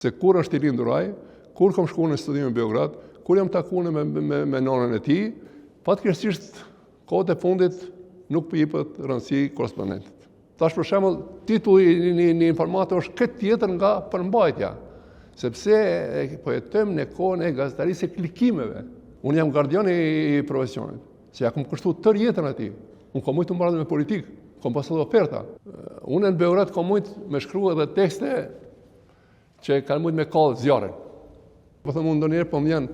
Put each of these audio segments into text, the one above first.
Se kur është i lindur ai, kur kam shkuar në studim në Beograd, kur jam takuar me nonën e tij, fatkeqësisht kohët e fundit nuk po jepet rëndësi korrespondentit. Tash për shembull, titulli një informate është këtë tjetër nga përmbajtja, sepse po jetojmë në kohën e gazetarisë së klikimeve. Unë jam gardian i profesionit, se ja kam kushtuar tërë jetën atij. Unë kam mujtë të mbaroj me politikë, kam pasur oferta. Unë në Beograd kam mujtë me shkruaj edhe tekste që kanë mujtë me kallë zjarrin. Po them unë ndonjëherë po më vjen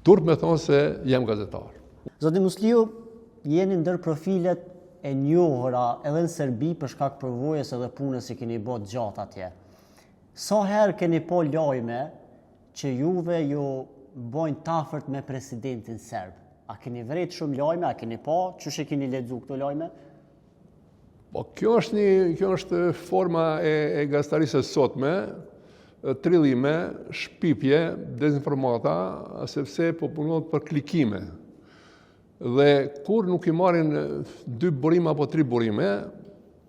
turp me thonë se jam gazetar. Zoti Musliu, jeni ndër profilet e njohura edhe në Serbi për shkak përvojës edhe punës që keni bërë gjatë atje. Sa herë keni po lajme që juve ju bojnë tafërt me presidentin serb? A keni vret shumë lajme, a keni po, çush e keni lexuar këto lajme? Po kjo është forma e gazetarisë së sotme, trillime, shpifje, dezinformata, sepse po punohet për klikime. Dhe kur nuk i marrin 2 burime apo 3 burime,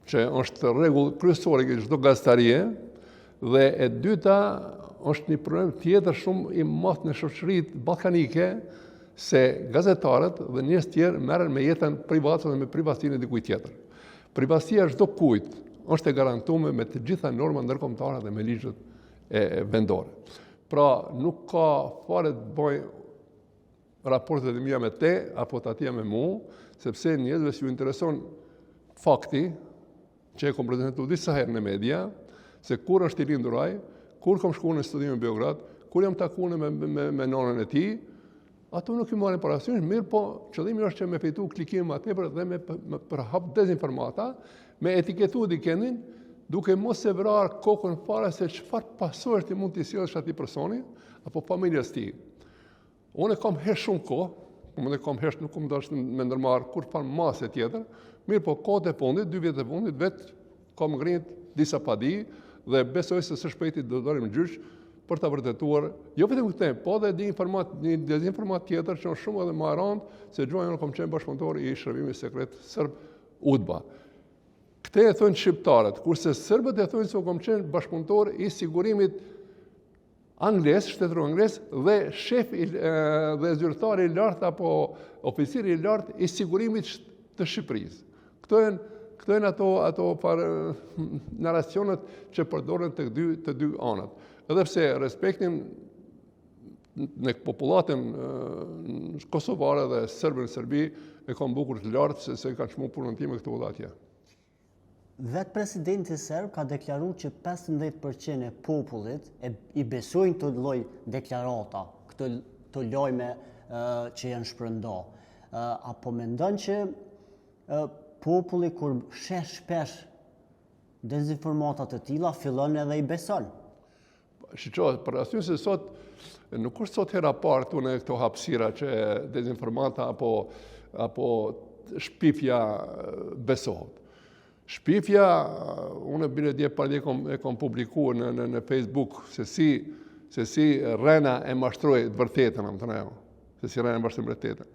që është rregull kryesore e çdo gazetarie, dhe e dyta është një problem tjetër shumë i madh në shoqëritë ballkanike, se gazetarët dhe njerëz tjerë merren me jetën private dhe me privatësinë e dikujt tjetër. Privatësia e çdo kujt është e garantuar me të gjitha normat ndërkombëtare dhe me ligjet vendore. Pra nuk ka fare të bëj raportet e mia me te apo të atje me mu, sepse njerëzve s'ju intereson fakti që e kam prezantuar disa herë në media, se kur është i lindur ai, kur kam shkuar në studim në Beograd, kur jam takuar me nonën e tij, ato nuk i marrin parasysh, mirë po qëllimi është që me fitu klikim më tepër dhe me përhap dezinformata, me etiketu dikenin, duke mos e vrarë kokën fare se çfarë pasojë mund t'i sjellësh atij personi apo familjes tij. Unë kam hesh shumë kohë, nuk kam dashur me ndërmarr kur fan masë tjetër, mirë po kohët e fundit, 2 vjet e fundit vetë kam ngrihet disa padi dhe besoj se së shpejti do dalim në gjyq për ta vërtetuar, jo vetëm këtë, po edhe një dezinformat tjetër që është shumë edhe më e rëndë, se gjuajnë kam qenë bashkëpunëtor i shërbimit sekret serb UDBA. Këtë e thonë shqiptarët, kurse serbët e thonë se kam qenë bashkëpunëtor i sigurimit angles, shtetëror angles, dhe shef dhe zyrtari i lartë apo oficiri i lartë i sigurimit të Shqipërisë. Këto janë ato narracionet që përdoren të dy anët. Edhe pse respektin në popullatën kosovare dhe serbë në Serbi e kam bukur të lartë se kanë çmuar punën time këtu dhe atje. Vetë presidenti serb ka deklaruar që 15% e popullit i besojnë të lloj deklarata, këto lajme që janë shpërnda. Apo mendon që populli kur shpesh dezinformata të tilla fillon edhe i beson? Shqo, për arsye se sot nuk është sot hera parë këtu në këto hapësira që dezinformata apo shpifja besohet. Shpifja, unë bile dje parë e kam publikuar në Facebook se si Rena e mashtroi të vërtetën, se si Rena e mashtroi të vërtetën.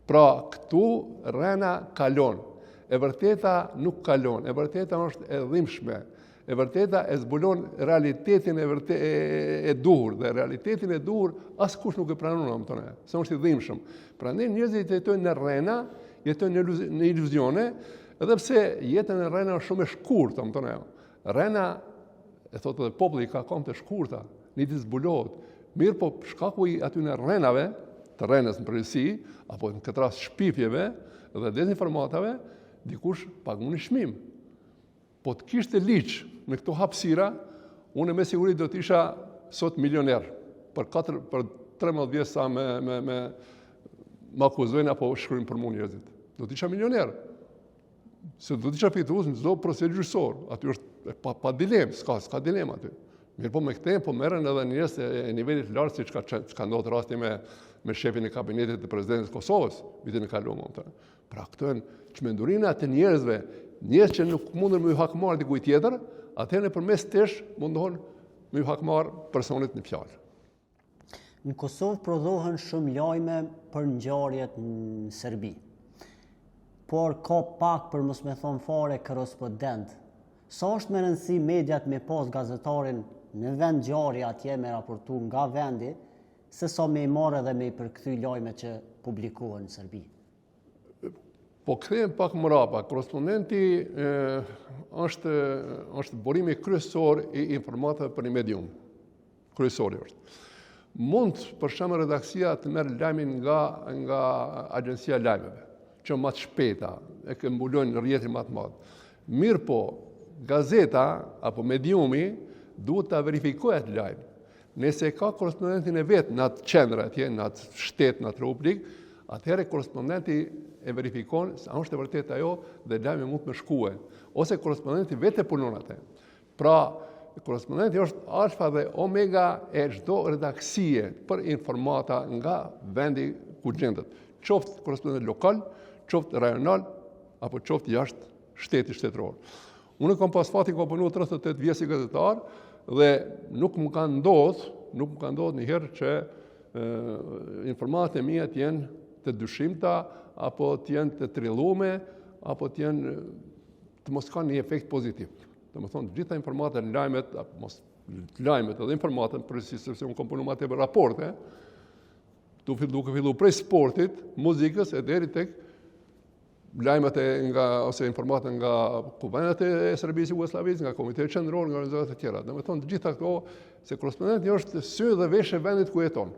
Pra, këtu Rena kalon, e vërteta nuk kalon, e vërteta është e dhimbshme, e vërteta e zbulon realitetin e duhur, dhe realitetin e duhur askush nuk e pranon, se është i dhimbshëm. Prandaj njerëzit jetojnë në Rena, jetojnë në iluzione, edhe pse jetën e Rena është shumë e shkurtë, Rena, e thotë edhe populli, ka kohë të shkurta, një ditë zbulohet. Mirë po shkaku i aty në Renave, të Renës në përgjithësi, apo në këtë rast shpifjeve dhe dezinformatave, dikush pagun një çmim. Po të kishte ligj në këto hapësira, unë me siguri do të isha sot milioner. Për 13 vjet sa me akuzojnë apo shkruajnë për mua njerëzit. Do të isha milioner. Se do të isha fitues në çdo procedurë gjyqësor. Aty është pa dilemë, s'ka dilemë aty. Mirë po me këtë po merren edhe njerëz e nivelit lartë siç ka ndodhur rasti me shefin e kabinetit të presidentit të Kosovës vitin e kaluar. Pra këto janë çmendurina të njerëzve, njerëz që nuk mundën me ju hakmarr dikujt tjetër, atëherë nëpërmes tesh mundohen me ju hakmarr personit në fjalë. Në Kosovë prodhohen shumë lajme për ngjarjet në Serbi. Por ka pak, për mos me thonë fare, korrespondent. Sa është me rëndësi mediat me pas gazetarin në vend ngjarje atje me raportu nga vendi, se sa me i marrë dhe me i përkthy lajme që publikohen në Serbi. Po kthehem pak më rapa, korrespondenti është burimi kryesor i informatave për një medium. Kryesori është. Mund për shembull redaksia të merr lajmin nga agjencia e lajmeve, që më të shpejta e që mbulojnë rrjetin më të madh. Mirë po, gazeta apo mediumi duhet ta verifikojë atë lajm. Nëse ka korrespondentin e vet në atë qendër atje, në atë shtet, në atë republik, atëherë korrespondenti e verifikon se a është e vërtetë ajo dhe lajmi mund të më shkue. Ose korrespondenti vetë punon atë. Pra, korrespondenti është alfa dhe omega e çdo redaksie për informata nga vendi ku gjendet. Qoftë korrespondent lokal, qoftë rajonal, apo qoftë jashtë shteti shtetëror. Unë kam pas fatin kam punuar 38 vjet si gazetar dhe nuk më ka ndodhur një herë që informatat e mia të jenë të dyshimta, apo të jenë të trillume, apo të jenë të mos kanë një efekt pozitiv. Domethënë, gjitha informatat, lajmet edhe informatat, përgjithsisht sepse unë kam punuar atë për raporte, duke filluar prej sportit, muzikës e deri tek lajmet ose informatat nga kuvenet e Serbisë Jugosllavisë, nga Komiteti Qendror, nga organizatat e tjera. Domethënë, të gjitha këto se korrespondenti është sy dhe veshë e vendit ku jeton.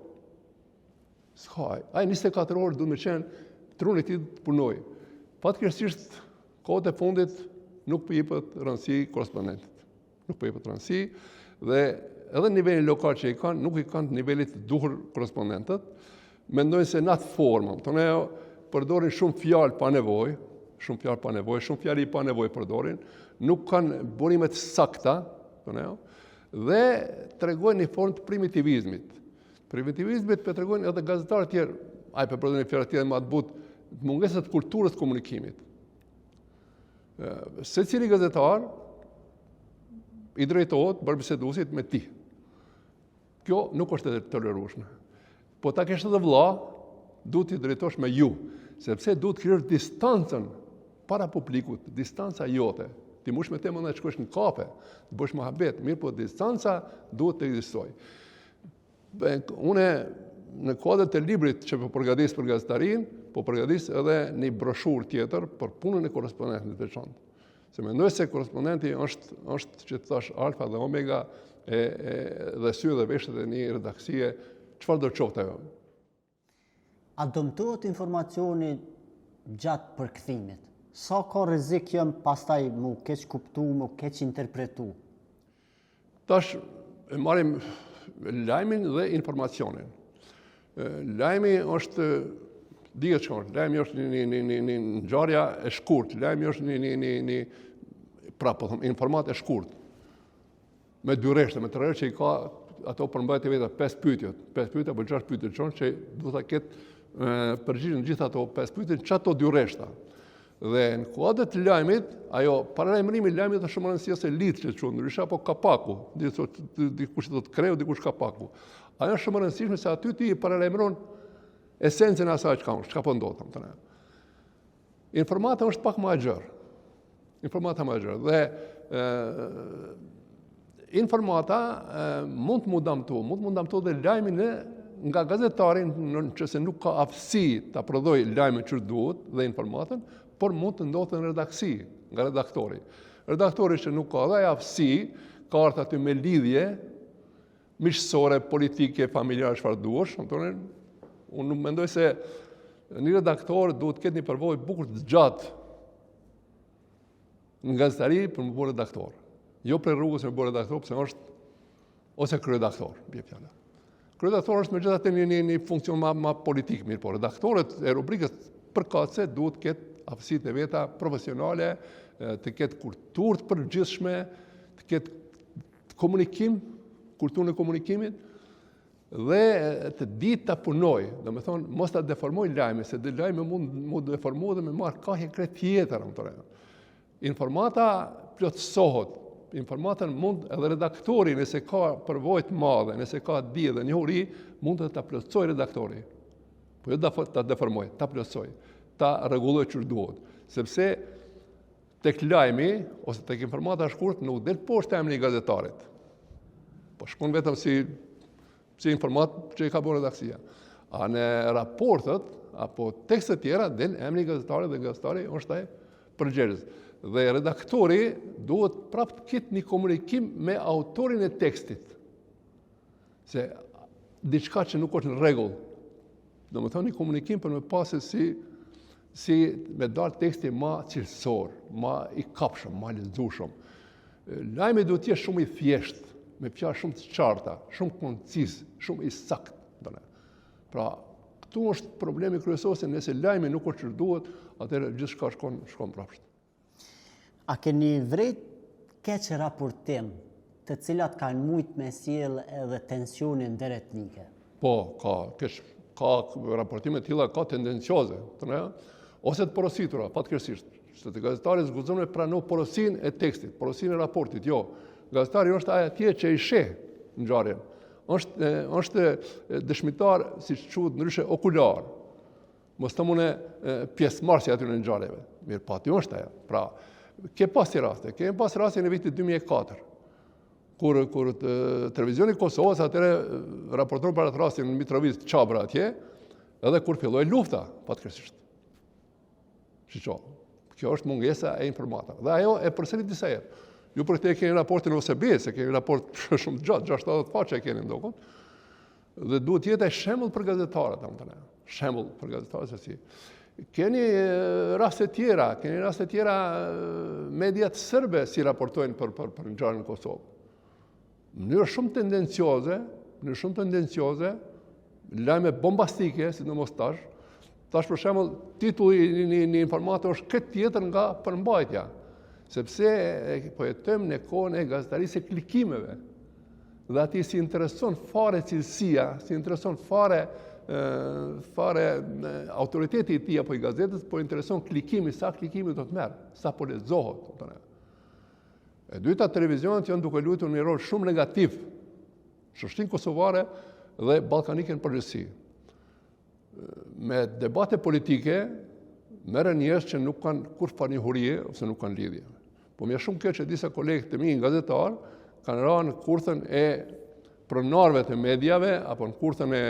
S'ka, ai 24 orë duhet të qenë truni i tij të punoj. Fatkeqësisht, kohët e fundit nuk po jepet rëndësi korrespondentit. Nuk po jepet rëndësi dhe edhe nivelin lokal që i kanë, nuk i kanë nivelit të duhur korrespondentët. Mendojnë se në atë formë, tonë përdorin shumë fjalë pa nevojë, shumë fjali pa nevojë përdorin, nuk kanë burime të sakta, tonë, dhe tregojnë një formë të primitivizmit. Primitivizmit për tregojnë edhe gazetarët tjerë, ai për përdorin fjalë të tjera më të butë, mungesë të kulturës të komunikimit. Secili gazetar i drejtohet bërbiseduesit me ti. Kjo nuk është e tolerueshme. Po ta kesh edhe vëlla, duhet t'i drejtosh me ju, sepse duhet të krijosh distancën para publikut, distanca jote. Ti mush me temën e shkosh në kafe, të bësh mohabet, mirë po distanca duhet të ekzistojë. Unë në kuadër të librit që po përgatis për gazetarin, po përgatis edhe një broshur tjetër për punën e korrespondentit të veçantë. Se mendoj se korrespondenti është që të thash alfa dhe omega dhe sy dhe veshët e një redaksie, çfarë do të qoftë ajo. A dëmtohet informacioni gjatë përkthimit? Sa ka rrezik pastaj mu keq kuptu, mu keq interpretu? Tash e marrim lajmin dhe informacionin. Lajmi është dihet çka është. Lajmi është një ngjarje e shkurtë. Lajmi është një informat e shkurtë. Me dy rreshte, me tre rreshte që i ka ato përmbajtje vetë 5 pyetje. 5 pyetje apo 6 pyetje çon që duhet ta ketë përgjigjen gjithë ato 5 pyetje çato dy rreshta. Dhe në kuadër të lajmit, ajo paralajmërimi i lajmit është shumë rëndësishme se lidh që çon, ndryshe apo kapaku, dikush do të kreu, dikush kapaku. Ajo është shumë rëndësishme se aty ti paralajmëron esencën e asaj çka po ndodh, domethënë. Informata është pak më e gjerë. Dhe informata mund të mund damtu dhe lajmin nga gazetarin nëse nuk ka aftësi ta prodhojë lajmin që duhet dhe informatën, por mund të ndodhë në redaksi, nga redaktori. Redaktori që nuk ka dhe aftësi, ka ardhur aty me lidhje miqësore, politike, familjare, çfarë duash, unë nuk mendoj se një redaktor duhet të ketë një përvojë bukur të gjatë në gazetari për më bërë redaktor. Jo për rrugës me bërë redaktor, pëse është ose kryeredaktor, bje fjala. Kryeredaktor është megjithatë një funksion më politik, mirë po. Redaktorët e rubrikës përkatëse duhet të ketë aftësitë e veta profesionale, të ketë kulturë të përgjithshme, të ketë komunikim, kulturën e komunikimit, dhe të ditë ta punoj, domethënë mos ta deformoj lajmin, se lajmi mund të deformohet dhe me marrë kahje krejt tjetër. Informata plotësohet. Informatën mund edhe redaktori, nëse ka përvojë të madhe, nëse ka dije dhe njohuri, mund të ta plotësoj redaktori. Po jo ta deformoj, ta plotësoj, ta rregulloj çfarë duhet, sepse tek lajmi ose tek informata e shkurtë nuk del poshtë emri i gazetarit. Po shkon vetëm si informat që i ka bërë redaksia. A në raportet, apo tekstet tjera, del emri gazetari dhe gazetari është ai përgjegjës. Dhe redaktori duhet prapë të ketë një komunikim me autorin e tekstit. Se diçka që nuk është në rregull. Do më thonë një komunikim për me pasë si me dalë teksti ma cilësor, ma i kapshëm, ma lexueshëm. Lajmi duhet të jetë shumë i thjeshtë, me fjalë shumë të qarta, shumë koncis, shumë i saktë. Pra, këtu është problemi kryesor, se nëse lajmi nuk është që duhet, atëherë gjithçka shkon prapsht. A keni vret keq raportim, të cilat kanë mujt me sjell edhe tensionin ndëretnike? Po, ka raportime të tilla, ka tendencioze, ose të porositura, fatkeqësisht. Se të gazetari zguzon me pranu porosin e tekstit, porosin e raportit, jo. Gazetari është ai atje që i sheh ngjarjen. Është dëshmitar, siç quhet ndryshe, okular. Mos të mune pjesëmarrësi aty në ngjarjeve. Mirë, po aty është ajo. Pra, kemi pas raste në vitin 2004. Kur televizioni Kosovës atëre raporton për atë rastin në Mitrovic Çabra atje, edhe kur filloi lufta, fatkeqësisht. Shiqo, kjo është mungesa e informatave. Dhe ajo e përsërit disa herë. Ju për këtë keni raportin OSB, se keni raport shumë gjatë, 60 faqe e keni ndokun. Dhe duhet jetë e shembull për gazetarët, shembull për gazetarët se si. Keni raste tjera mediat serbe si raportojnë për ngjarjen në Kosovë. Në mënyrë shumë tendencioze, lajme bombastike, sidomos tash për shembull titulli një informator është këtë tjetër nga përmbajtja, sepse po jetojmë në kohën e gazetarisë e klikimeve. Dhe ati si intereson fare cilësia, si intereson fare autoriteti i tij apo i gazetës, po intereson klikimi, sa klikimi do të merr, sa po lexohet. E dyta, televizionet janë duke luajtur një rol shumë negativ shoqërinë kosovare dhe ballkanike në përgjithësi. Me debate politike merren njerëz që nuk kanë kurrë njohurie ose nuk kanë lidhje. Po më shumë keq që disa kolegë të mi gazetar kanë rënë në kurthën e pronarëve të mediave apo në kurthën e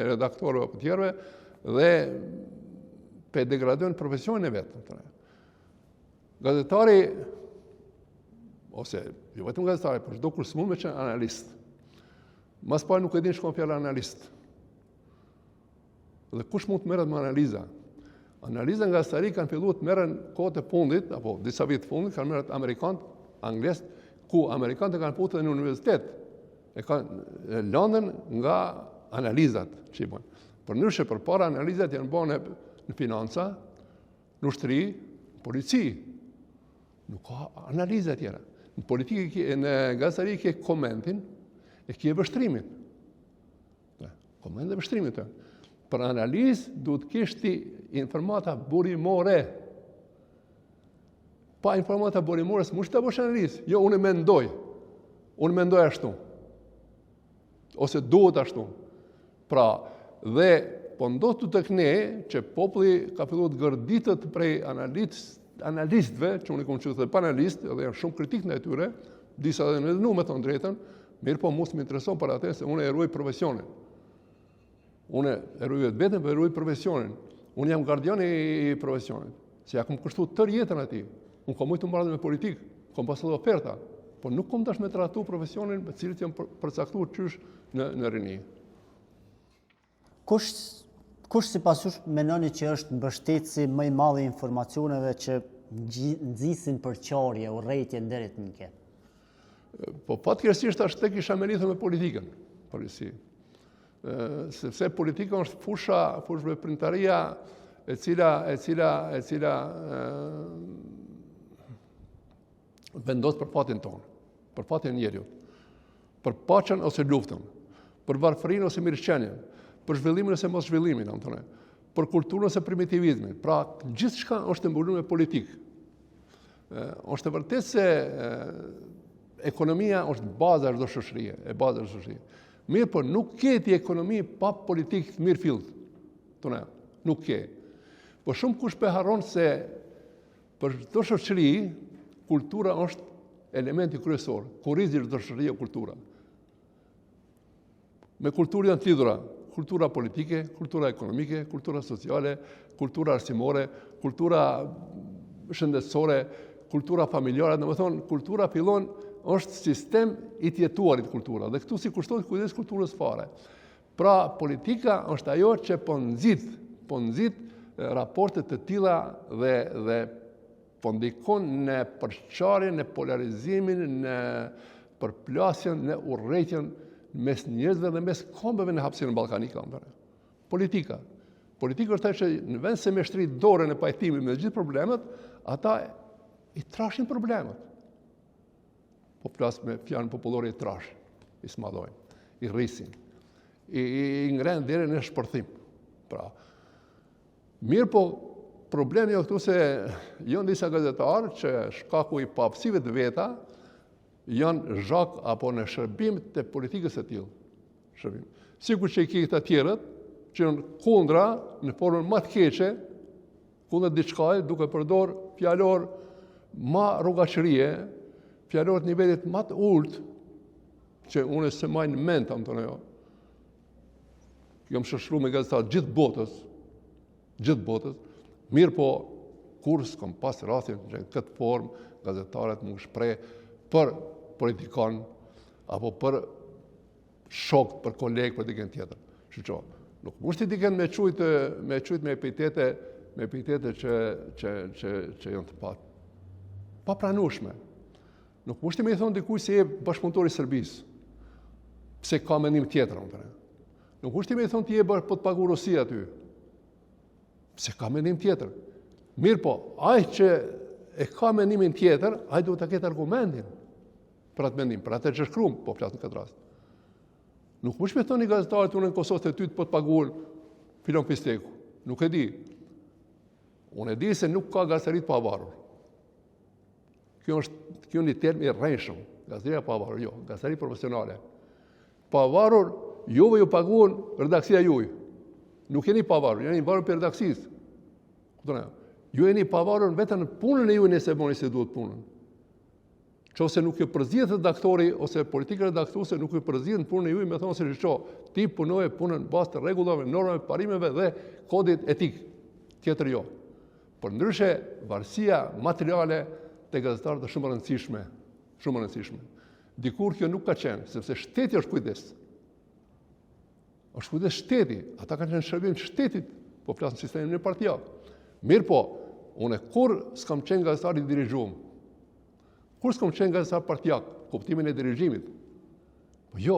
redaktorëve apo tjerëve dhe pe degradojnë profesionin e vet. Gazetari ose jo vetëm gazetari, por çdo kur s'mund me qenë analist. Mas parë nuk e din shkon fjala analist. Dhe kush mund të merret me analiza? Analiza nga gazetari kanë filluar të merren kohët e fundit apo disa vite fundit kanë merret amerikanë, anglez, ku amerikanët kanë futur në universitet. E kanë lëndën nga analizat që i bën. Përndryshe përpara analizat janë bën në financa, në ushtri, polici. Nuk ka analiza tjera. Në politikë, në gazetari ke komentin e ke vështrimin. Koment dhe vështrimit. Për analizë duhet kishti informata burimore. Pa informata burimore s'mund të bësh analizë. Jo, unë mendoj ashtu. Ose duhet ashtu. Pra, dhe po ndodh tek ne që populli ka filluar të gërditet prej analistëve, që unë i kam thënë pa analist, edhe janë shumë kritik ndaj tyre, disa edhe në me thonë drejtën, mirë po mos më intereson për atë se unë e ruaj profesionin. Unë e ruaj vetëm për ruaj profesionin. Unë jam gardian i profesionit. Se ja kam kushtuar tërë jetën atij. Unë kam mujtë marrë me politikë, kam pasur oferta, por nuk kam dash me tratu profesionin me cilët janë përcaktuar qysh në rini. Kush sipas jush mendoni që është mbështetësi më i madh i informacioneve që nxisin përqarje, urrëtie ndëretnike? Po fatkeqësisht ashtu kisha merithur me politikën, përgjithësi. Sepse politika është fushë veprimtaria e cila vendos për fatin tonë, për fatin e njeriut, për paqen ose luftën, për varfërinë ose mirëqenien, për zhvillimin ose mos zhvillimin, për kulturën ose primitivizmin. Pra, gjithçka është mbushur me politikë. Është e vërtetë se ekonomia është baza e çdo shoqërie, Mirë, por nuk ke ti ekonomi pa politikë të mirë fillt. Nuk ke. Po shumë kush pe harron se për çdo shoqëri kultura është elementi kryesor. Kurrizi çdo shoqërie kultura. me kulturë janë të lidhura. Kultura politike, kultura ekonomike, kultura sociale, kultura arsimore, kultura shëndetësore, kultura familjare. Domethënë, kultura fillon është sistem i tjetuarit kultura dhe këtu si kushtohet kujdes kulturës fare. Pra, politika është ajo që po nxit raporte të tilla dhe po ndikon në përçarjen, në polarizimin, në përplasjen, në urrëtitjen mes njerëzve dhe mes kombeve në hapësirën ballkanike. Politika. Politika është ajo që në vend se me shtrit dorën e pajtimit me gjithë problemet, ata i trashin problemet. Po flas me fjalën popullore i trashin, i smadojnë, i rrisin, i ngrenë deri në shpërthim. Pra, mirë po, problemi jo këtu se janë disa gazetarë që shkaku i papësive të veta janë zhak apo në shërbim të politikës e tillë. Sikur që i këta tjerët që janë kundra në formën më të keqe, kundër diçkaje duke përdor fjalor ma rrugaqërie, fjalor të nivelit më të ulët, që unë se majnë mend tam tonë jo. Jam shoqëruar me gazetarë gjithë botës, mirë po kur s'kam pas rastin që në këtë formë gazetarët më shpreh për politikon apo për shok, për kolegë, për dikën tjetër. Kështu nuk mushti dikën me çujt me epitete që janë të papranueshme. Nuk mushti me i thonë dikuj se je bashkëpunëtor i Serbisë, pse ka mendim tjetër. Nuk mushti me i thonë ti je po të pagu Rusia aty, pse ka mendim tjetër. Mirë po, ai që e ka mendimin tjetër, ai duhet ta ketë argumentin për atë mendim, për atë që shkruam, po flas në këtë rast. Nuk mush me thoni gazetarët unë në Kosovë të ty po të paguën filon pisteku. Nuk e di. Unë e di se nuk ka gazetari të pavarur. Kjo është një term i rrejshëm. Gazeteria pavarur, jo, gazetari profesionale. Pavarur, juve ju paguën redaksia juaj. Nuk jeni pavarur, jeni pavarur për redaksisë. Ju jeni pavarur vetëm në punën e juaj nëse bëni se duhet punën. Qose nuk ju përzihet redaktori ose politika redaktuese nuk ju përzihet në punën e juaj me thonë se ti punoje punën bazë të rregullave, normave, parimeve dhe kodit etik. Tjetër jo. Por ndryshe varësia materiale te gazetarët është shumë e rëndësishme. Dikur kjo nuk ka qenë, sepse shteti është kujdes. Është kujdes shteti, ata kanë qenë shërbim të shtetit, po flas në sistemin e partijak. Mirë po, unë kur s'kam qenë gazetar i dirigjuar. Kur s'kam qenë gazetar partijak, kuptimin e dirigjimit. Po jo,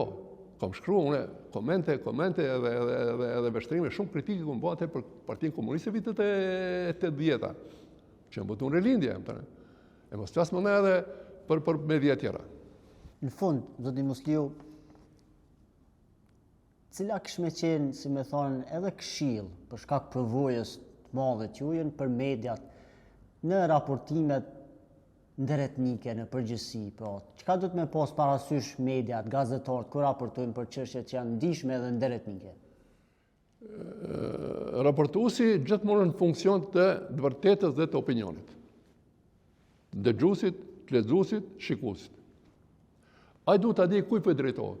kam shkruar unë komente edhe veshtrime shumë kritike ku mbate për Partinë Komuniste vitet e 80-ta, që më botun rilindje, e mos flas më ne edhe për media tjera. Në fund, zoti Musliu, cila kishme qenë, si me thonë, edhe këshill për shkak përvojës të madhe që ujën për mediat në raportimet ndëretnike në përgjithësi, po, çka do të me pas parasysh mediat, gazetarët kur raportojnë për çështjet që janë ndihshme edhe ndëretnike? Raportuesi gjithmonë në funksion të vërtetës dhe të opinionit. Dëgjuesit, lexuesit, shikuesit. Ai duhet ta di kuj po drejtohet.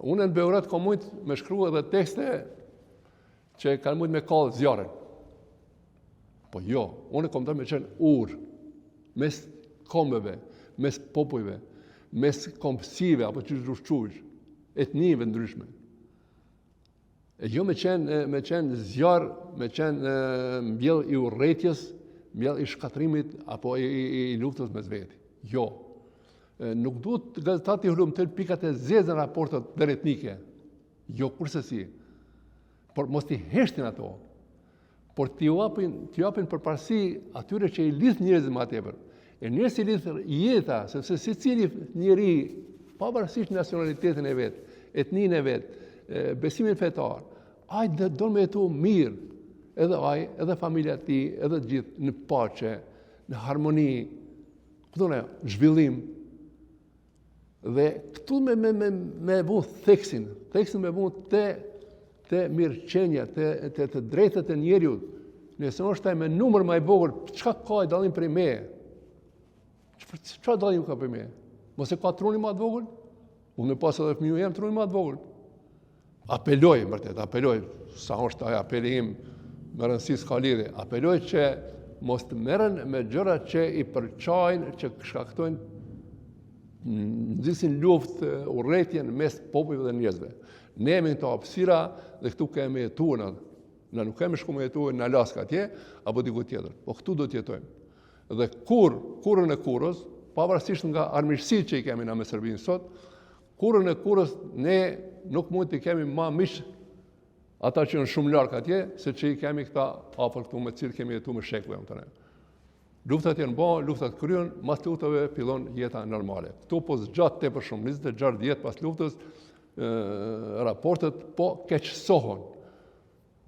Unë në Beograd kam mujt me shkruar edhe tekste që kanë mujt me kallë zjarrin. Po jo, unë kam të me qenë urë, mes kombeve, mes popujve, mes kompsive, apo qysh, etnive ndryshme. E jo me qenë zjarë, me qenë mbjell i urrëtitjes, mbjell i shkatrimit, apo i luftës mes veti. Jo. Nuk duhet gazetat i hulumtën pikat e zezën raportet drejtnike. Jo, kurse si. Por mos t'i heshtin ato. Por t'i japin përparësi atyre që i lidh njerëzit më tepër. E njerëz i lidh jeta, sepse secili njeri, pavarësisht nacionalitetin e vet, etninë e vet, besimin fetar, ai do me jetu mirë, edhe ai, edhe familja e tij, edhe të gjithë në paqe, në harmoni, zhvillim. Dhe këtu me vu theksin me vu të mirëqenja, të drejtët e njeriut. Nëse është ai me numër më i vogël, çka ka dallim prej meje? Çfarë dallim ka prej meje? Mos e ka truni më të vogël? Unë me pas edhe fëmiju jem të rujnë ma të vogël. Apeloj, vërtet, apeloj, sa është ai apeli im, me rëndësi s'ka lidhje, apeloj që mos të merren me gjëra që i përçajnë, që shkaktojnë nxisin luftë, urrëtitje në mes popujve dhe njerëzve. Ne jemi këto hapësira dhe këtu kemi jetuar, na nuk kemi shku me jetuar në Alaska atje, apo diku tjetër, po këtu do të jetojmë. Dhe kurrën e kurrës, pavarësisht nga armiqësitë që i kemi na me Serbinë sot, kurrën e kurrës ne nuk mund të kemi më miq ata që janë shumë larg atje, se që i kemi këta afër këtu me cilë kemi jetuar me shekuj tonë. Luftat janë bërë, luftat kryen, mas luftave fillon jeta normale. Këtu po zgjat tepër shumë, 26 vjet pas luftës, raportet po keqësohen.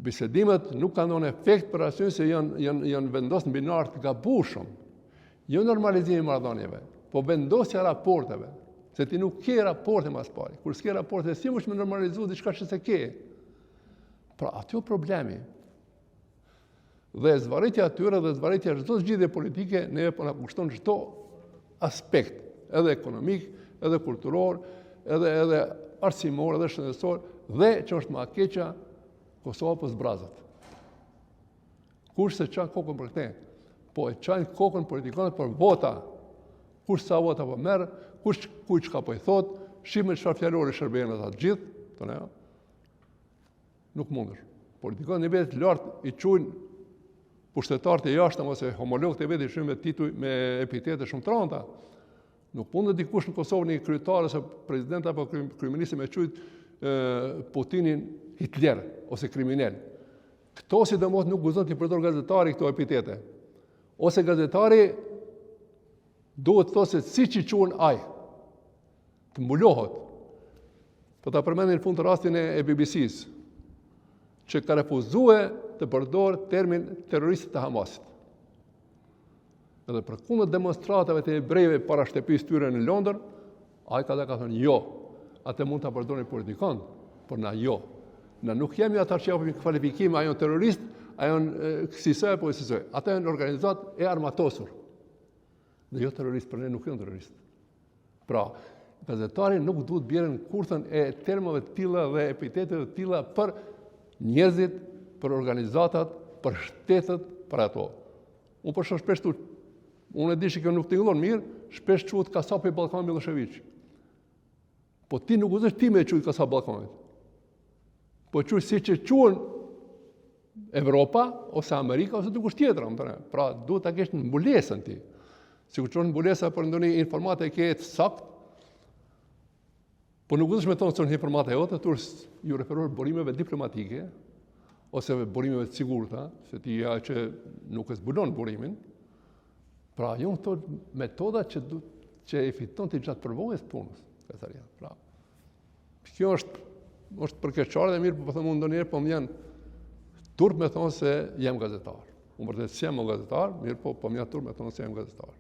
Bisedimet nuk kanë dhënë efekt për arsye se janë vendosur mbi nar të gabueshëm. Jo normalizimi i marrëdhënieve, po vendosja e raporteve, se ti nuk ke raporte mas pari. Kur s'ke raporte, si mund të normalizosh diçka që s'e ke? Pra aty është problemi. Dhe zvarritja atyre dhe zvarritja çdo zgjidhje politike neve po na kushton çdo aspekt, edhe ekonomik, edhe kulturor, edhe arsimor, edhe shëndetësor, dhe që është më e keqja, Kosova po zbrazët. Kush se çan kokën për këtë? Po e çajnë kokën politikanët për vota. Kush sa vota po merr, kush kujt çka po i thot, shihme çfarë fjalore shërbejnë ata të gjithë, tonë. Nuk mundesh. Politikanët në vetë lart i quajnë pushtetarët e jashtëm ose homologët e vetë i shumë me tituj, me epitete shumë të rënda. Nuk mundet dikush në Kosovë një kryetar ose president apo kryeminist me quajt Putinin Hitler ose kriminal. Këto sidomos nuk guzon të përdor gazetari këto epitete. Ose gazetari duhet të thosë se siç i quhen ai. Të mbulohet. Po ta përmendin në fund të rastin e BBC-s, që ka refuzuar të përdor termin terroristët e Hamasit. Edhe përkundër demonstratave të hebrejve para shtëpisë tyre në Londër, ai ka thënë jo, atë mund ta përdorin politikan, por na jo. Na nuk jemi ata që japin kvalifikim, a janë terrorist, a janë kësaj apo kësaj. Ata janë organizat e armatosur. Dhe jo terrorist, për ne nuk janë terrorist. Pra, gazetari nuk duhet bjerë në kurthën e termave të tilla dhe epiteteve të tilla për njerëzit, për organizatat, për shtetet, për ato. Unë për shumë shpesh unë e di që kjo nuk tingëllon mirë, shpesh quhet kasapi i Ballkanit Milošević. Po ti nuk uzesh ti me quhet kasap Ballkanit. Po quhet siç e quhen Evropa ose Amerika ose dikush tjetër, pra duhet ta kesh në mbulesën ti. Sikur çon mbulesa për ndonjë informatë e ke të saktë. Po nuk uzesh me thonë se janë informata jote, ju referohet burimeve diplomatike ose burimeve të sigurta, se ti ja që nuk e zbulon burimin. Pra, jo këto metoda që e fiton të gjatë përvojës punës. Pra, kjo është përkeqare dhe mirë, po thëmë ndonjëherë, po më janë turp me thonë se jam gazetar. Unë vërtet si jam gazetar, mirë po më janë turp me thonë se jam gazetar.